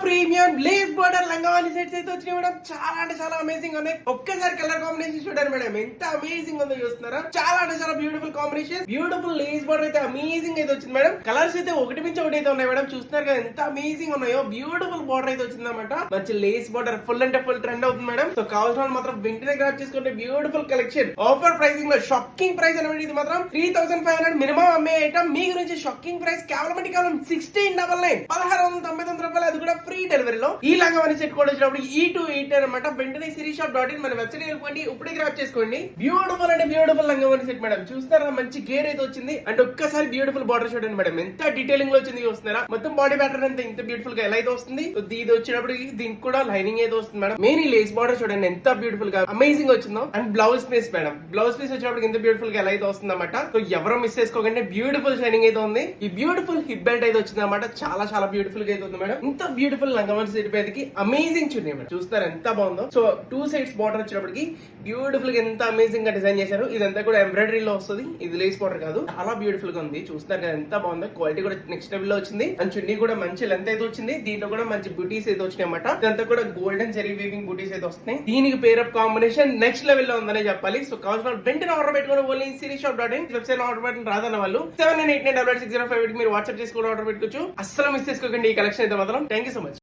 Premium lace border లంగావాణి sets అయితే వచ్చినాయి madam. చాలా అంటే చాలా అమేజింగ్ ఉన్నాయి. ఒక్కసారి కలర్ కాంబినేషన్ చూడండి మేడం, ఎంత అమేజింగ్ ఉందో చూస్తున్నారా. చాలా అంటే చాలా beautiful combination, beautiful lace border అయితే అమేజింగ్ అయితే వచ్చింది మేడం. కలర్స్ అయితే ఒకటి మించి ఒకటి అయితే ఉన్నాయి మేడం. చూస్తున్నారు కదా ఎంత అమేజింగ్ ఉన్నాయో. బ్యూటిఫుల్ బోర్డర్ అయితే వచ్చిందన్నమాట. మంచి లేస్ బోర్డర్ ఫుల్ అంటే ఫుల్ ట్రెండ్ అవుతుంది మేడం. సో కావాల్సిన వాళ్ళు మాత్రం వెంటనే గ్రాప్ చేసుకుంటే బ్యూటిఫుల్ కలెక్షన్. ఆఫర్ ప్రైసింగ్ లో షాకింగ్ ప్రైస్ అనమాట. ఇది మాత్రం 3500 మినిమం అమ్మే ఐటమ్. మీ గురించి షాకింగ్ ప్రైస్ కేవలం అంటే కేవలం 1699 1699 రూపాయలు. అది కూడా ఫ్రీ డెలివరీలో. ఈ లంగావాణి సెట్ కోడ్ వచ్చినప్పుడు E28 అనమాట. వెంటనే సిరీషాప్.in మన వెబ్సైట్ వెళ్ళిపోండి, ఇప్పుడే గ్రాప్ చేసుకోండి. బ్యూటిఫుల్ అంటే బ్యూటిఫుల్ లంగావాణి సెట్ మేడం. చూస్తారా మంచి గేర్ అయితే వచ్చింది. అంటే ఒక్కసారి బ్యూటిఫుల్ బార్డర్ చూడండి మేడం, ఎంత డీటెయిలింగ్ లో వచ్చింది చూస్తున్నారా. మొత్తం బాడీ ప్యాటర్న్ అంతా ఇంత బ్యూటిఫుల్ గా ఎలా అయితే వస్తుంది. ఇది వచ్చినప్పుడు దీనికి కూడా లైనింగ్ అయితే వస్తుంది మేడం. మెయిన్ ఈ లేస్ బార్డర్ చూడండి ఎంత బ్యూటిఫుల్ గా అమేజింగ్ వచ్చిందో. And blouse piece madam, blouse piece వచ్చినప్పుడు ఎంత బ్యూటిఫుల్ గా ఎలా అయితే వస్తుంది అనమాట. సో ఎవరో మిస్ చేసుకోకండి, బ్యూటిఫుల్ షైనింగ్ అయితే ఉంది. ఈ బ్యూటిఫుల్ హిప్ బెల్ట్ అయితే వచ్చింది అనమాట. చాలా చాలా బ్యూటిఫుల్ గా అయితే ఉంది మేడం. ఇంత బ్యూటిఫుల్ లంగావాణి సెట్ మీదకి అమేజింగ్ చున్నీ మేడం. చూస్తారు ఎంత బాగుందో. సో 2 సైడ్స్ బార్డర్ వచ్చినప్పటికి బ్యూటిఫుల్ గా ఎంత అమేజింగ్ గా డిజైన్ చేశారు. ఇదంతా కూడా ఎంబ్రాయిడరీ లో వస్తుంది, ఇది లేస్ బార్డర్ కాదు. చాలా బ్యూటిఫుల్ గా ఉంది. చూస్తారు కదా ఎంత బాగుందో. క్వాలిటీ కూడా నెక్స్ట్ లెవెల్ లో వచ్చింది. అండ్ చున్నీ కూడా మంచి లెంత్ అయితే వచ్చింది. దీంట్లో కూడా మంచి బూటీస్ అయితే వచ్చినాయి అనమాట. ఇదంతా కూడా గోల్డెన్ జెరీ వీవింగ్ బూటీస్ అయితే వస్తున్నాయి. దీనికి పేరప్ కాంబినేషన్ నెక్స్ట్ లెవెల్ లో ఉందనే చెప్పాలి. సో కావాల్సిన వెంటనే ఆర్డర్ పెట్టుకుని ఓన్లీ సిరీషాప్.in వెబ్సైట్ లో ఆర్డర్ పెట్టిన రాదన్న వాళ్ళు 79896605 మీరు వాట్సాప్ చేసుకుని ఆర్డర్ పెట్టుకోవచ్చు. అస్సలు మిస్ చేసుకోకండి ఈ కలెక్షన్ అయితే మాత్రం. Thank you so much.